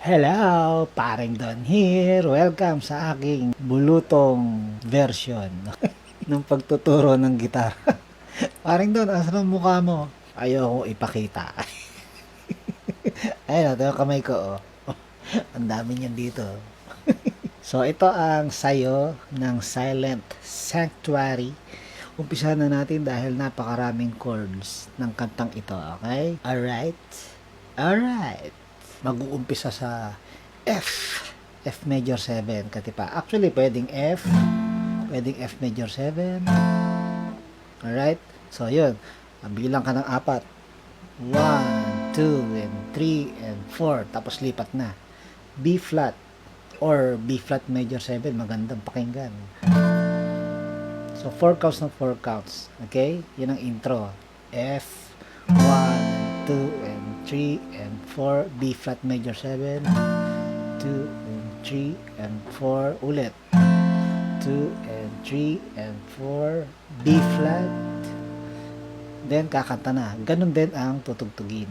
Hello! Paring Don here. Welcome sa aking bulutong version ng pagtuturo ng gitar. Paring Don, asan ang mukha mo? Ayoko ipakita. Ayun, ito yung kamay ko. Oh. Ang dami niyan dito. So, ito ang sayo ng Silent Sanctuary. Umpisa na natin dahil napakaraming chords ng kantang ito. Okay? Alright? Alright. Mag-uumpisa sa F major 7 katipa. Actually, pwedeng F major 7. Alright? So, yun. Bilang ka ng 4. 1, 2, and 3, and 4. Tapos lipat na. B flat or B flat major 7. Magandang pakinggan. So, 4 counts ng 4 counts. Okay? Yun ang intro. F, 1, 2, and 3, and 4. B flat major 7. 2, and 3, and 4. Ulit. 2, and 3, and 4. B flat. Then, kakanta na. Ganun din ang tutugtugin.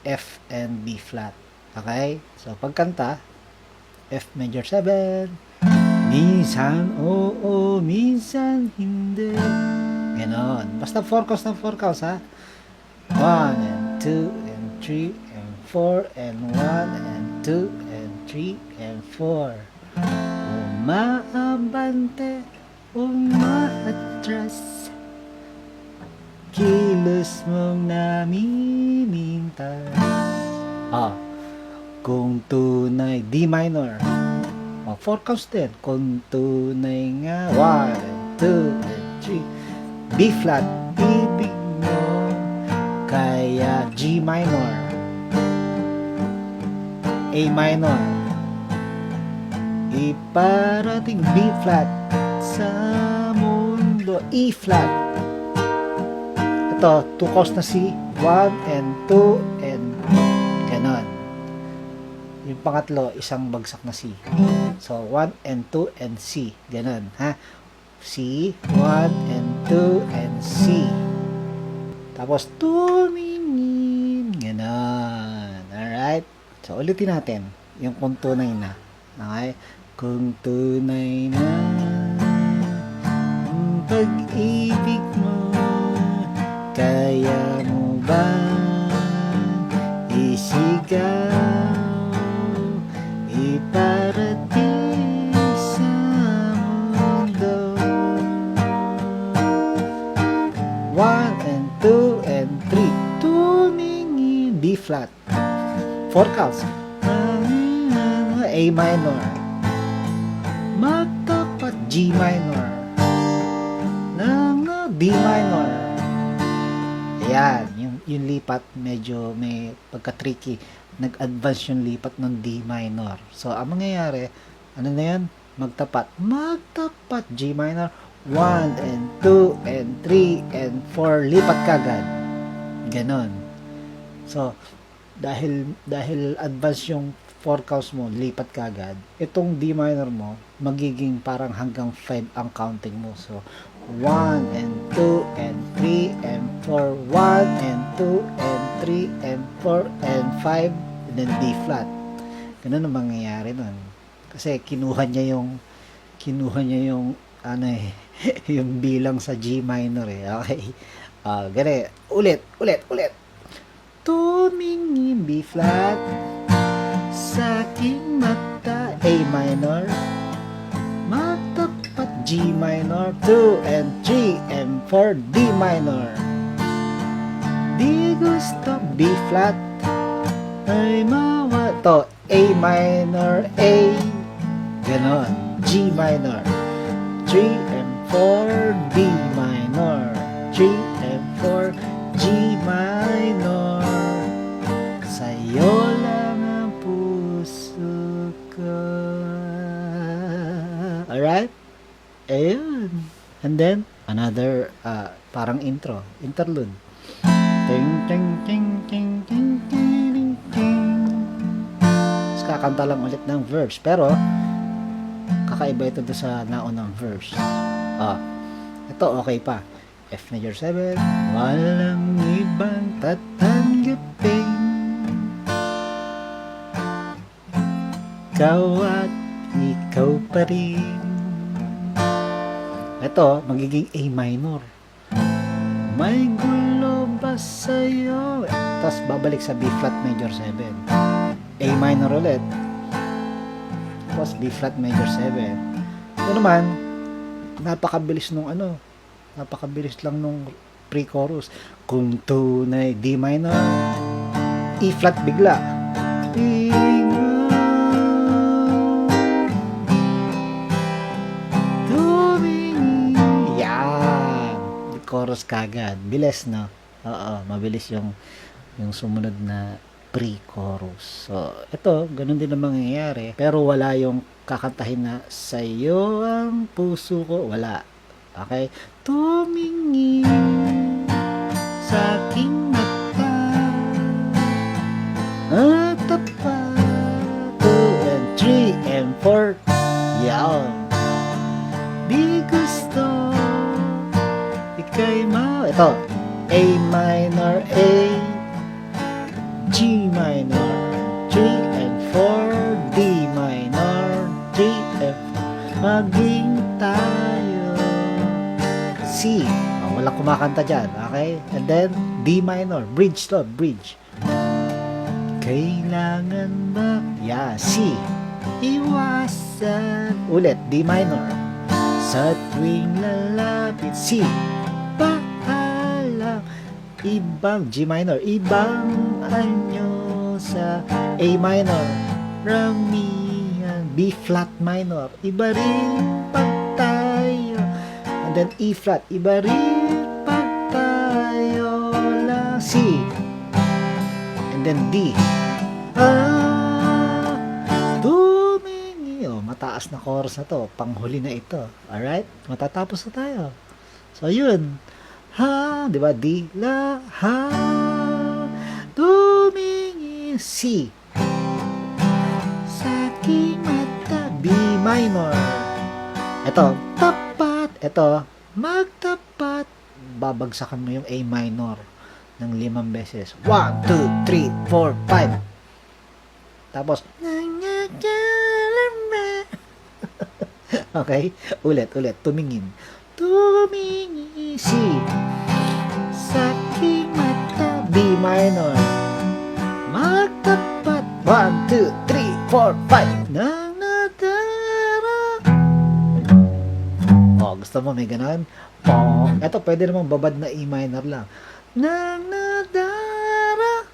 F and B flat. Okay? So, pagkanta, F major 7. Minsan, oo, minsan, hindi. Ganon. Basta 4 counts ng 4 counts, ha? 1, and 2, and 3, and 4, and 1, and 2, and 3, and 4. Umaabante, umaatras, kilos mong namimintas. Kung tunay, D minor. 4 counts din. Kung tunay nga, 1, 2, and 3. B flat, ibig mo, kaya G minor. A minor. Iparating B flat sa mundo. E flat. Ito, 2 counts na C. 1 and 2 and ganon. Yung pangatlo, isang bagsak na C. So, 1 and 2 and C. Ganon, ha? C, 1 and 2 and C. Tapos, tumingin. Ganon. Alright? So, ulitin natin. Yung kung tunay na. Okay? Kung tunay na ang pag-ibig mo, kaya mo ba isigaw, iparating sa mundo. 1 and 2 and 3. Tumingin. B flat. 4 counts. A minor. Magtapat. G minor. B minor. Ayan. Yung lipat medyo may pagka-tricky. Nag-advance yung lipat ng D minor. So, ang mangyayari, ano na yan? Magtapat. Magtapat. G minor. 1 and 2 and 3 and 4. Lipat kagad. Ganon. So, dahil advance yung 4 counts mo, lipat kagad. Itong D minor mo, magiging parang hanggang 5 ang counting mo. So, 1 and 2 and 3 and 4. 1 and 2 and 3 and 4 and 5 and then D flat. Ganun ang mangyayari nun. Kasi kinuha niya yung ano eh, yung bilang sa G minor eh. Okay. Gani. Ulit. Tumingin B flat sa aking mata. A minor. Magtapat G minor. 2 and 3 and 4 D minor. Di gusto B flat ay mawato. A minor. A ganon. G minor. 3 and 4 D minor. 3 and 4 G minor. Sa'yo lang ang puso ko. Alright? Ayun. And then, another, parang interlude. Ting, ting, ting, ting, ting, ting, ting. Tapos kakanta lang ulit ng verse. Pero, kakaiba ito doon sa naunang verse. Ito okay pa. F major 7. Walang ibang tatanggapin ikaw at ikaw pa rin. Ito, magiging A minor. May gulo ba sa'yo? Tapos babalik sa B flat major 7. A minor ulit. Tapos B flat major 7. Ito naman, napakabilis nung napakabilis lang nung pre-chorus. Kung tunay D minor, E flat bigla. Yan. Chorus kagad. Bilis, no? Oo, mabilis yung sumunod na pre-chorus. So, ito, ganun din ang mangyayari. Pero wala yung kakantahin na sa'yo ang puso ko. Wala. Okay? Tumingin sa aking mata at tapat 2 and 3 and 4. Yan. Di gusto ika'y ito, A minor, A, G minor, 3 and 4, D minor, 3 and 4, maging tayo. C, wala kumakanta dyan, okay? And then, D minor, bridge to, bridge. Kailangan ba? Yeah, C. Iwasan. Ulit, D minor. Sa tuwing lalapit, C. Ibang G minor, ibang anyo sa A minor, ramihan, B flat minor, iba rin pag tayo, and then E flat, iba rin pag tayo lang, C, and then D, tumingi, mataas na chorus na to, panghuli na ito, alright, matatapos na tayo, so yun, ha, di ba? Di, la, ha, tumingin, C. Sa aking mata, B minor. Ito, tapat. Ito, magtapat. Babagsakan mo yung A minor ng 5 beses. 1, 2, 3, 4, 5. Tapos, okay? Ulit. Tumingin. Tumingin, C. Sa aking mata, B minor. Magtapat. 1, 2, 3, 4, 5. Nang nadara. Gusto mo may ganon? Ito, pwede namang babad na E minor lang. Nang nadara.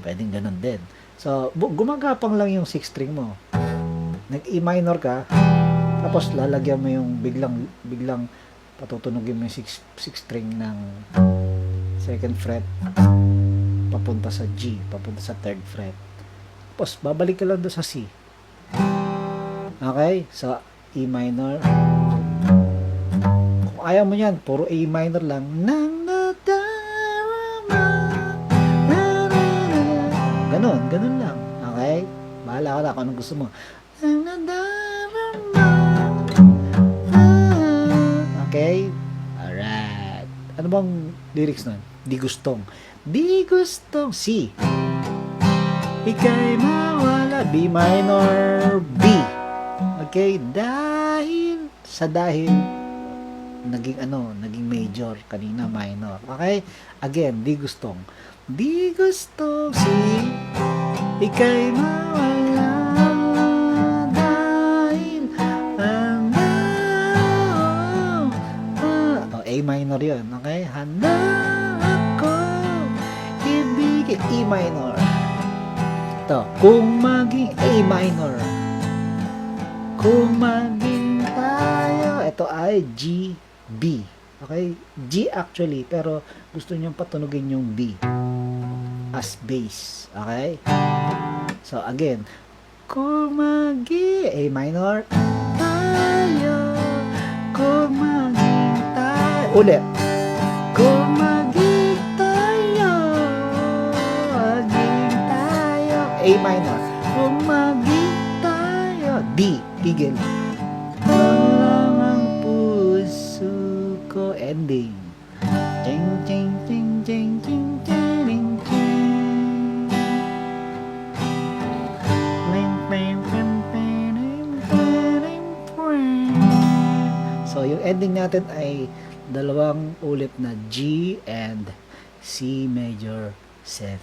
Pwedeng ganon din. So, gumagapang lang yung 6 string mo. Nag-E minor ka, tapos lalagyan mo yung biglang patutunogin mo yung 6 string ng 2nd fret papunta sa G, papunta sa 3rd fret. Tapos babalik ka lang doon sa C. Okay? So E minor. Kung ayaw mo yan, puro A minor lang. Nang nadarama. Ganun lang. Okay? Bahala ka na kung anong gusto mo. Nang nadarama. Okay? Alright. Ano bang lyrics nun? Di gustong. C. Ika'y mawala. B minor. B. Okay? Dahil naging major. Kanina minor. Okay? Again, di gustong. C. Ika'y mawala. A minor yun, okay? Handa ako ibigay E minor. Ito, kung maging A minor, kung maging tayo, ito ay G, B. Okay? G actually, pero gusto niyong patunugin yung B as bass. Okay? So, again, kung maging A minor, tayo, kung maging ulit. Kung maging tayo, A minor. Kung maging tayo, D, tigil. Walang ang puso ko, ending. Ching, ching, ching, ching, ching, ching, ching. ending natin ay dalawang ulit na G and C major 7.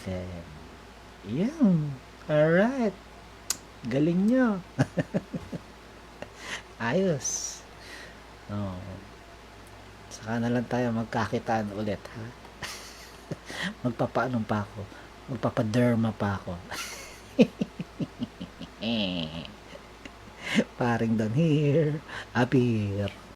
Yan. Alright. Galing nyo. Ayos. Oh. Saka na lang tayo magkakitaan ulit, ha? Magpapaanong pa ako. Magpapaderma pa ako. Paring Don here. Appear.